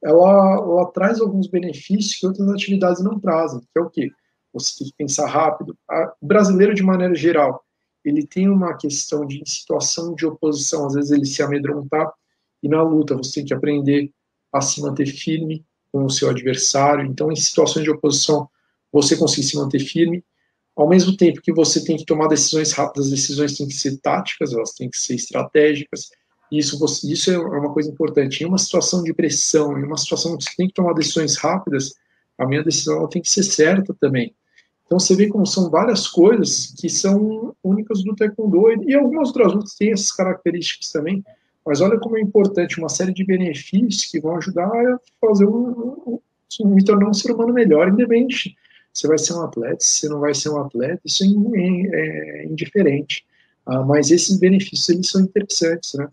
[SPEAKER 2] ela traz alguns benefícios que outras atividades não trazem, que é o quê? Você tem que pensar rápido. O brasileiro, de maneira geral, ele tem uma questão de situação de oposição, às vezes ele se amedrontar, e na luta você tem que aprender a se manter firme com o seu adversário. Então, em situações de oposição, você conseguir se manter firme, ao mesmo tempo que você tem que tomar decisões rápidas, as decisões têm que ser táticas, elas têm que ser estratégicas. Isso é uma coisa importante. Em uma situação de pressão, em uma situação que você tem que tomar decisões rápidas, a minha decisão tem que ser certa também. Então você vê como são várias coisas que são únicas do taekwondo, e algumas outras lutas têm essas características também, mas olha como é importante uma série de benefícios que vão ajudar a fazer me tornar um ser humano melhor, independente se você vai ser um atleta, se você não vai ser um atleta, isso é indiferente. Mas esses benefícios eles são interessantes, né?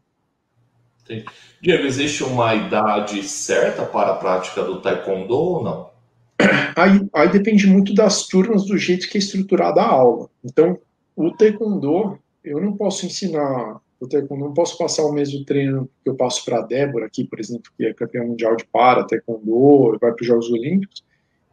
[SPEAKER 1] Diego, existe uma idade certa para a prática do taekwondo ou não?
[SPEAKER 2] Aí depende muito das turmas, do jeito que é estruturada a aula. Então, o taekwondo, eu não posso ensinar o taekwondo, não posso passar o mesmo treino que eu passo para a Débora aqui, por exemplo, que é campeã mundial de para taekwondo, vai para os Jogos Olímpicos,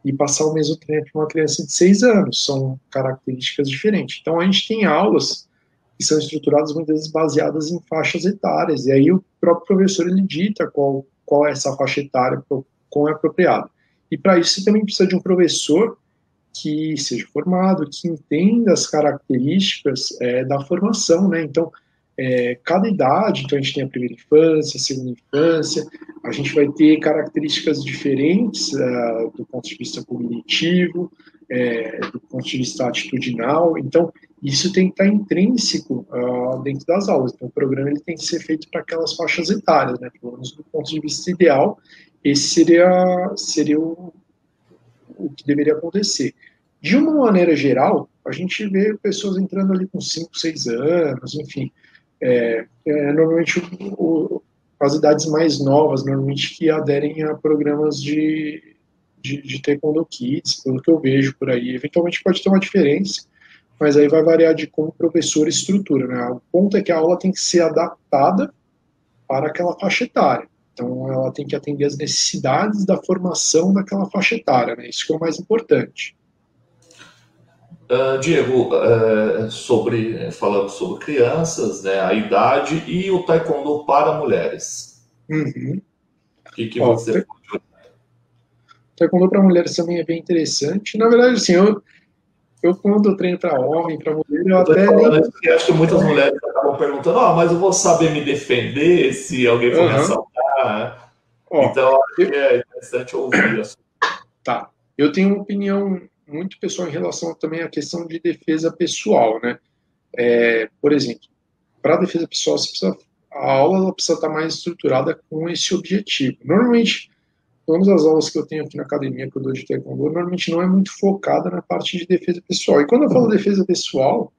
[SPEAKER 2] e passar o mesmo treino para uma criança de 6 anos. São características diferentes. Então, a gente tem aulas que são estruturadas muitas vezes baseadas em faixas etárias, e aí o próprio professor ele dita qual é essa faixa etária, qual é apropriada. E para isso você também precisa de um professor que seja formado, que entenda as características da formação, né? Então, cada idade, então a gente tem a primeira infância, a segunda infância, a gente vai ter características diferentes do ponto de vista cognitivo, do ponto de vista atitudinal, então isso tem que estar intrínseco dentro das aulas. Então o programa ele tem que ser feito para aquelas faixas etárias, né? Pelo menos do ponto de vista ideal, esse seria o que deveria acontecer. De uma maneira geral, a gente vê pessoas entrando ali com 5, 6 anos, enfim, normalmente as idades mais novas, normalmente que aderem a programas de Taekwondo Kids, pelo que eu vejo por aí. Eventualmente pode ter uma diferença, mas aí vai variar de como o professor estrutura, né? O ponto é que a aula tem que ser adaptada para aquela faixa etária. Então, ela tem que atender às necessidades da formação daquela faixa etária, né? Isso que é o mais importante.
[SPEAKER 1] Diego, falando sobre crianças, né, a idade e o taekwondo para mulheres.
[SPEAKER 2] Uhum.
[SPEAKER 1] O que você pode...
[SPEAKER 2] Taekwondo para mulheres também é bem interessante. Na verdade, assim, eu quando eu treino para homem, para mulher, eu até nem...
[SPEAKER 1] Porque acho que muitas mulheres acabam perguntando, mas eu vou saber me defender se alguém for me assaltar. Então, acho que é interessante ouvir isso.
[SPEAKER 2] Tá. Eu tenho uma opinião muito pessoal em relação também à questão de defesa pessoal, né? Por exemplo, para defesa pessoal, a aula ela precisa estar mais estruturada com esse objetivo. Normalmente, todas as aulas que eu tenho aqui na academia, que eu dou de taekwondo, normalmente não é muito focada na parte de defesa pessoal. E quando eu falo defesa pessoal,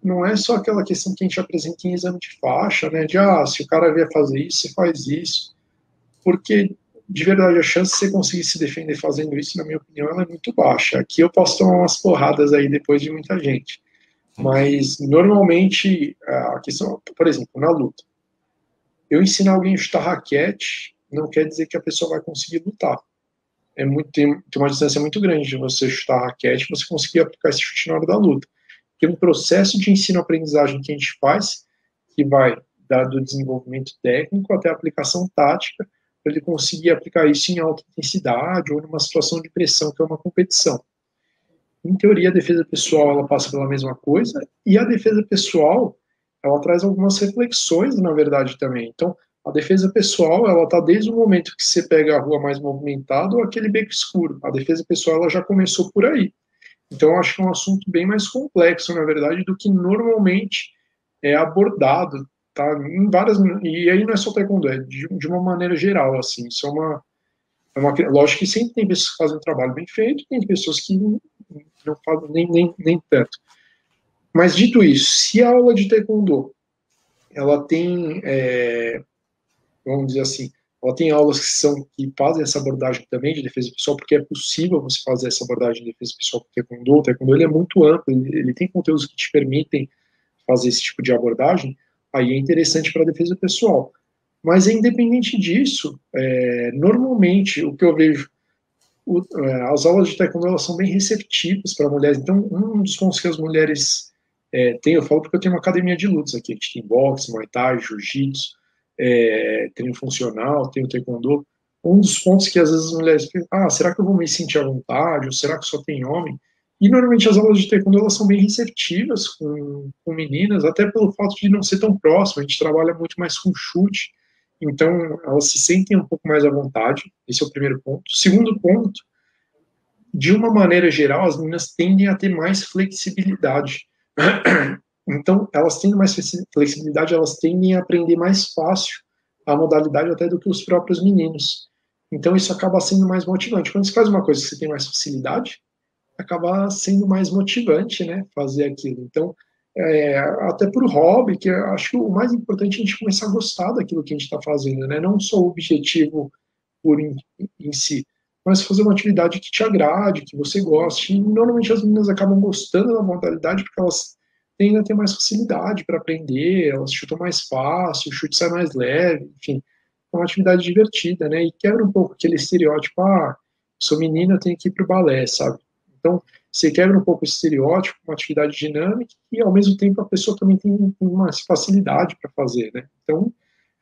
[SPEAKER 2] não é só aquela questão que a gente apresenta em exame de faixa, né? De, se o cara vier fazer isso, você faz isso. Porque, de verdade, a chance de você conseguir se defender fazendo isso, na minha opinião, ela é muito baixa. Aqui eu posso tomar umas porradas aí depois de muita gente. Mas, normalmente, a questão, por exemplo, na luta, eu ensinar alguém a chutar raquete não quer dizer que a pessoa vai conseguir lutar. Tem uma distância muito grande de você chutar raquete e você conseguir aplicar esse chute na hora da luta. Tem um processo de ensino-aprendizagem que a gente faz, que vai do desenvolvimento técnico até a aplicação tática, para ele conseguir aplicar isso em alta intensidade ou numa situação de pressão, que é uma competição. Em teoria, a defesa pessoal ela passa pela mesma coisa, e a defesa pessoal ela traz algumas reflexões, na verdade, também. Então, a defesa pessoal, ela está desde o momento que você pega a rua mais movimentada ou aquele beco escuro. A defesa pessoal, ela já começou por aí. Então, eu acho que é um assunto bem mais complexo, na verdade, do que normalmente é abordado, tá? Em várias... E aí não é só taekwondo, é de uma maneira geral, assim. Isso é uma... Lógico que sempre tem pessoas que fazem um trabalho bem feito, tem pessoas que não fazem nem tanto. Mas, dito isso, se a aula de taekwondo, ela tem... vamos dizer assim, ela tem aulas que fazem essa abordagem também de defesa pessoal, porque é possível você fazer essa abordagem de defesa pessoal com o taekwondo. O taekwondo ele é muito amplo, ele tem conteúdos que te permitem fazer esse tipo de abordagem, aí é interessante para a defesa pessoal. Mas, independente disso, normalmente, o que eu vejo, as aulas de taekwondo elas são bem receptivas para mulheres. Então, um dos pontos que as mulheres têm, eu falo porque eu tenho uma academia de lutas aqui, a gente tem boxe, muay thai, jiu-jitsu, treino funcional, tem o taekwondo. Um dos pontos que às vezes as mulheres pensam, será que eu vou me sentir à vontade, ou será que só tem homem? E normalmente as aulas de taekwondo elas são bem receptivas com meninas, até pelo fato de não ser tão próximo, a gente trabalha muito mais com chute, então elas se sentem um pouco mais à vontade, esse é o primeiro ponto. Segundo ponto, de uma maneira geral, as meninas tendem a ter mais flexibilidade. Então, elas tendo mais flexibilidade, elas tendem a aprender mais fácil a modalidade até do que os próprios meninos. Então, isso acaba sendo mais motivante. Quando você faz uma coisa que você tem mais facilidade, acaba sendo mais motivante, né, fazer aquilo. Então, até por hobby, que eu acho que o mais importante é a gente começar a gostar daquilo que a gente está fazendo, né, não só o objetivo por em si. mas fazer uma atividade que te agrade, que você goste. E normalmente as meninas acabam gostando da modalidade porque elas tendem a ter mais facilidade para aprender, elas chutam mais fácil, o chute sai mais leve, enfim. É uma atividade divertida, né? E quebra um pouco aquele estereótipo, sou menina, eu tenho que ir para o balé, sabe? Então, você quebra um pouco esse estereótipo, uma atividade dinâmica, e ao mesmo tempo a pessoa também tem uma facilidade para fazer, né? Então,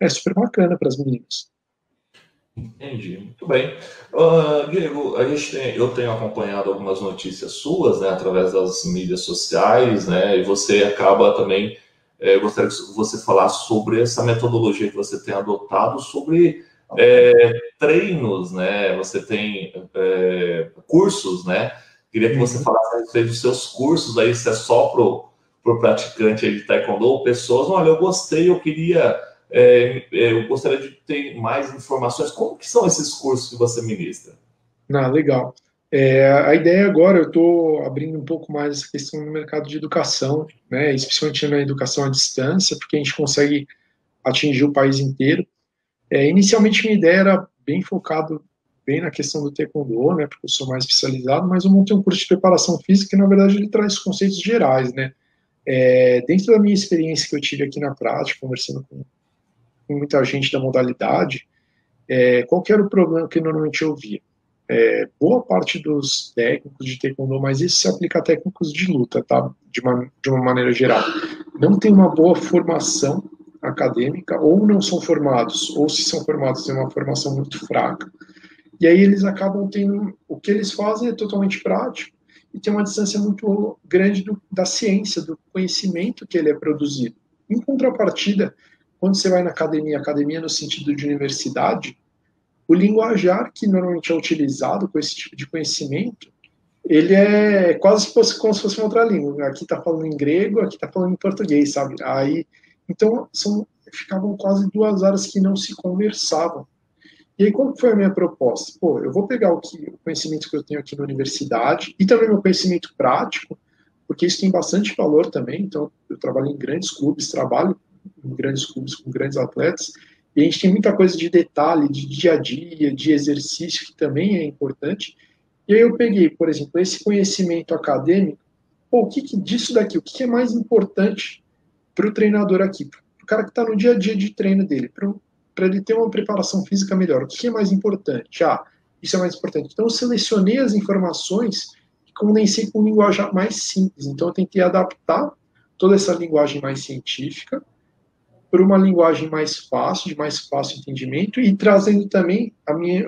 [SPEAKER 2] é super bacana para as meninas.
[SPEAKER 1] Entendi, muito bem. Diego, eu tenho acompanhado algumas notícias suas, né, através das mídias sociais, né, e você acaba também, eu gostaria que você falasse sobre essa metodologia que você tem adotado sobre treinos, né, você tem cursos, né, queria que você falasse a respeito dos seus cursos, aí se é só pro praticante aí de taekwondo, ou pessoas, olha, eu gostei, eu gostaria de ter mais informações. Como que são esses cursos que você ministra?
[SPEAKER 2] Legal. A ideia agora, eu estou abrindo um pouco mais essa questão no mercado de educação, né, especialmente na educação à distância, porque a gente consegue atingir o país inteiro. Inicialmente, minha ideia era bem focado bem na questão do taekwondo, né, porque eu sou mais especializado, mas eu montei um curso de preparação física que, na verdade, ele traz conceitos gerais, né. Dentro da minha experiência que eu tive aqui na prática, conversando com muita gente da modalidade, qual que era o problema que normalmente eu via? Boa parte dos técnicos de taekwondo, mas isso se aplica a técnicos de luta, tá? De uma maneira geral. Não tem uma boa formação acadêmica, ou não são formados, ou se são formados, tem uma formação muito fraca. E aí eles acabam tendo. O que eles fazem é totalmente prático e tem uma distância muito grande da ciência, do conhecimento que ele é produzido. Em contrapartida, quando você vai na academia, academia no sentido de universidade, o linguajar que normalmente é utilizado com esse tipo de conhecimento, ele é quase como se fosse uma outra língua. Aqui está falando em grego, aqui está falando em português, sabe? Aí, então, ficavam quase duas áreas que não se conversavam. E aí, qual foi a minha proposta? Pô, eu vou pegar o conhecimento que eu tenho aqui na universidade e também meu conhecimento prático, porque isso tem bastante valor também. Então, eu trabalho em grandes clubes, trabalho em grandes clubes com grandes atletas, e a gente tem muita coisa de detalhe, de dia a dia, de exercício, que também é importante. E aí eu peguei, por exemplo, esse conhecimento acadêmico, pô, o que disso daqui, o que é mais importante para o treinador aqui, para o cara que está no dia a dia de treino dele, para ele ter uma preparação física melhor, o que é mais importante? Isso é mais importante. Então eu selecionei as informações e condensei com linguagem mais simples. Então eu tentei adaptar toda essa linguagem mais científica para uma linguagem mais fácil, de mais fácil entendimento, e trazendo também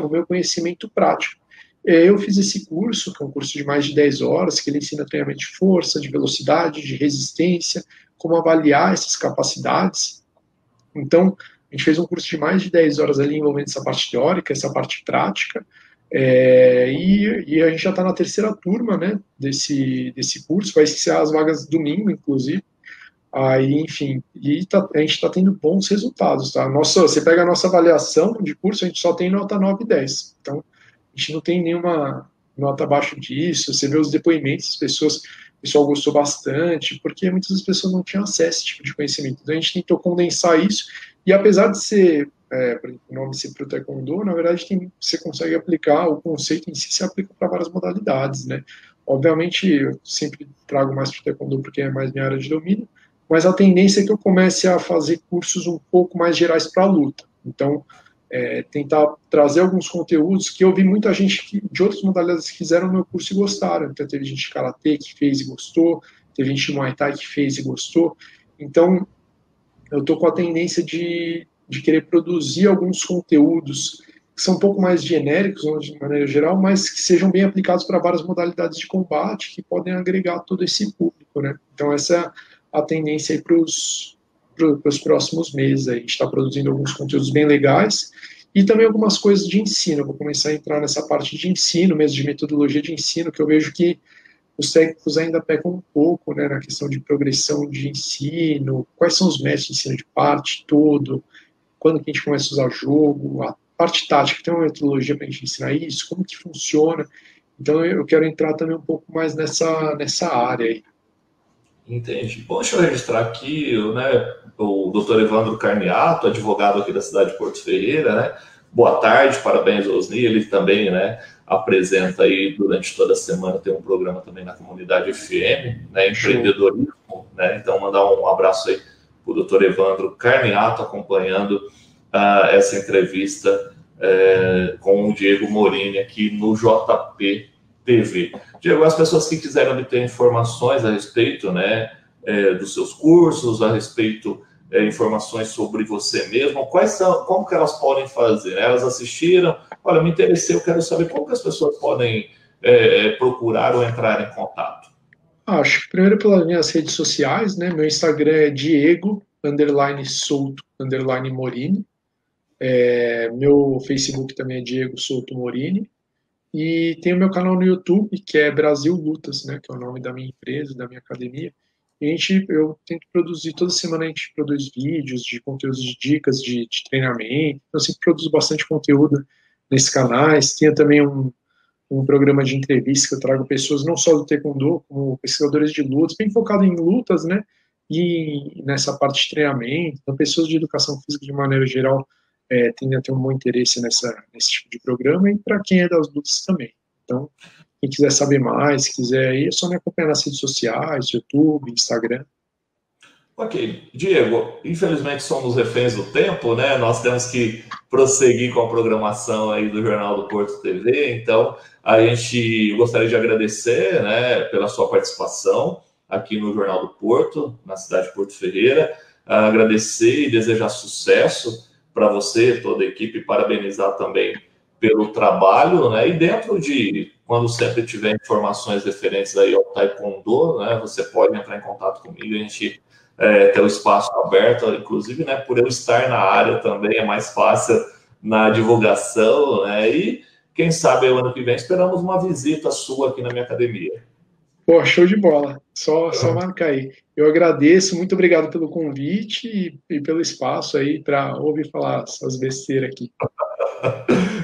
[SPEAKER 2] o meu conhecimento prático. Eu fiz esse curso, que é um curso de mais de 10 horas, que ele ensina treinamento de força, de velocidade, de resistência, como avaliar essas capacidades. Então, a gente fez um curso de mais de 10 horas ali envolvendo essa parte teórica, essa parte prática, e a gente já está na terceira turma, né, desse curso, vai ser as vagas domingo, inclusive. Aí, enfim, a gente está tendo bons resultados, tá? Você pega a nossa avaliação de curso, a gente só tem nota 9 e 10. Então, a gente não tem nenhuma nota abaixo disso. Você vê os depoimentos das pessoas, o pessoal gostou bastante, porque muitas das pessoas não tinham acesso a esse tipo de conhecimento. Então, a gente tentou condensar isso, e apesar de ser, por exemplo, o nome ser pro taekwondo, na verdade, você consegue aplicar, o conceito em si se aplica para várias modalidades, né? Obviamente, eu sempre trago mais pro taekwondo porque é mais minha área de domínio, mas a tendência é que eu comece a fazer cursos um pouco mais gerais para a luta. Então, tentar trazer alguns conteúdos que eu vi muita gente de outras modalidades que fizeram o meu curso e gostaram. Então, teve gente de Karatê que fez e gostou, teve gente de Muay Thai que fez e gostou. Então, eu estou com a tendência de querer produzir alguns conteúdos que são um pouco mais genéricos, de maneira geral, mas que sejam bem aplicados para várias modalidades de combate, que podem agregar todo esse público, né? Então, essa a tendência aí para os próximos meses. A gente está produzindo alguns conteúdos bem legais e também algumas coisas de ensino. Eu vou começar a entrar nessa parte de ensino, mesmo de metodologia de ensino, que eu vejo que os técnicos ainda pecam um pouco, né, na questão de progressão de ensino, quais são os métodos de ensino de parte, todo, quando que a gente começa a usar jogo, a parte tática, tem uma metodologia para a gente ensinar isso, como que funciona. Então eu quero entrar também um pouco mais nessa área aí.
[SPEAKER 1] Entendi. Bom, deixa eu registrar aqui, né, o Dr. Evandro Carniato, advogado aqui da cidade de Porto Ferreira, né? boa tarde, parabéns, Osni, ele também, né, apresenta aí durante toda a semana, tem um programa também na Comunidade FM, né, empreendedorismo, né, então mandar um abraço aí para o doutor Evandro Carniato acompanhando essa entrevista com o Diego Morini aqui no JP TV. Diego, as pessoas que quiserem obter informações a respeito, né, dos seus cursos, a respeito informações sobre você mesmo, como que elas podem fazer? Elas assistiram, olha, me interessei, eu quero saber como que as pessoas podem procurar ou entrar em contato.
[SPEAKER 2] Acho que primeiro pelas minhas redes sociais, né? Meu Instagram é Diego_Souto_Morini. Meu Facebook também é Diego Souto Morini. E tem o meu canal no YouTube, que é Brasil Lutas, né? Que é o nome da minha empresa, da minha academia. E eu tento produzir, toda semana a gente produz vídeos de conteúdos de dicas de treinamento. Eu sempre produzo bastante conteúdo nesses canais. Tem também um programa de entrevista que eu trago pessoas não só do Taekwondo, como pesquisadores de lutas, bem focado em lutas, né? E nessa parte de treinamento. Então, pessoas de educação física, de maneira geral, tendem a ter um bom interesse nesse tipo de programa, e para quem é das lutas também. Então, quem quiser saber mais, quiser ir, é só me acompanhar nas redes sociais, YouTube, Instagram.
[SPEAKER 1] Ok. Diego, infelizmente somos reféns do tempo, né? Nós temos que prosseguir com a programação aí do Jornal do Porto TV, então a gente gostaria de agradecer, né, pela sua participação aqui no Jornal do Porto, na cidade de Porto Ferreira, agradecer e desejar sucesso para você, toda a equipe, parabenizar também pelo trabalho, né? E dentro de, quando sempre tiver informações referentes aí ao Taekwondo, né, você pode entrar em contato comigo, a gente ter o espaço aberto, inclusive, né, por eu estar na área também é mais fácil na divulgação, né, e quem sabe o ano que vem esperamos uma visita sua aqui na minha academia.
[SPEAKER 2] Pô, show de bola, só marcar aí. Eu agradeço, muito obrigado pelo convite e pelo espaço aí para ouvir falar essas besteiras aqui.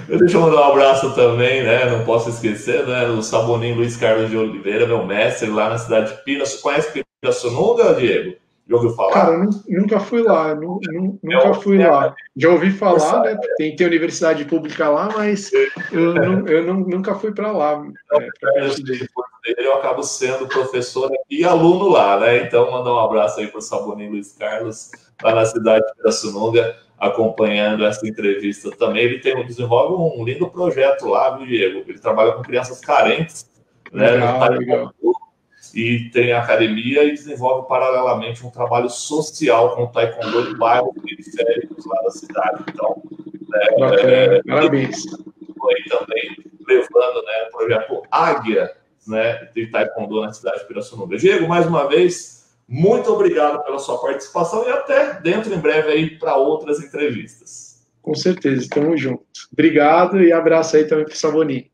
[SPEAKER 1] Deixa eu mandar um abraço também, né? Não posso esquecer, né? O Saboninho Luiz Carlos de Oliveira, meu mestre lá na cidade de Pirassununga. Conhece Pirassununga, Diego? Já ouviu falar?
[SPEAKER 2] Cara, nunca fui lá, nunca fui lá. Já ouvi falar, né? Tem universidade pública lá, mas eu nunca fui para lá.
[SPEAKER 1] Eu acabo sendo professor e aluno lá, né? Então, mandar um abraço aí para o Saboninho Luiz Carlos, lá na cidade de Pirassununga, acompanhando essa entrevista também. Ele desenvolve um lindo projeto lá, viu, Diego? Ele trabalha com crianças carentes, né?
[SPEAKER 2] Legal.
[SPEAKER 1] E tem a academia e desenvolve paralelamente um trabalho social com o Taekwondo de bairros periféricos lá da cidade. Então,
[SPEAKER 2] parabéns.
[SPEAKER 1] Aí também levando, né, o projeto Águia, né, de Taekwondo na cidade de Pirassununga. Diego, mais uma vez, muito obrigado pela sua participação e até dentro em breve aí para outras entrevistas.
[SPEAKER 2] Com certeza, estamos juntos. Obrigado e abraço aí também para o Saboni.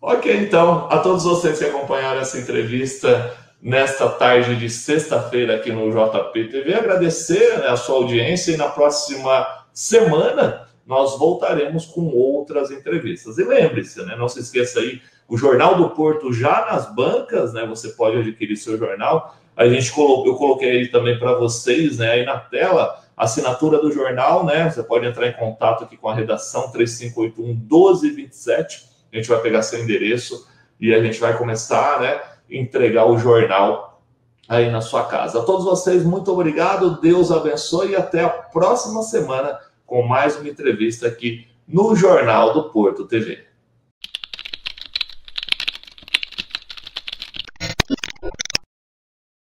[SPEAKER 1] Ok, então, a todos vocês que acompanharam essa entrevista nesta tarde de sexta-feira aqui no JP TV, agradecer, né, a sua audiência e na próxima semana nós voltaremos com outras entrevistas. E lembre-se, né, não se esqueça aí, o Jornal do Porto já nas bancas, né, você pode adquirir seu jornal. Eu coloquei aí também para vocês, né, aí na tela, a assinatura do jornal, né, você pode entrar em contato aqui com a redação 3581-1227. A gente vai pegar seu endereço e a gente vai começar, né, entregar o jornal aí na sua casa. A todos vocês, muito obrigado, Deus abençoe e até a próxima semana com mais uma entrevista aqui no Jornal do Porto TV.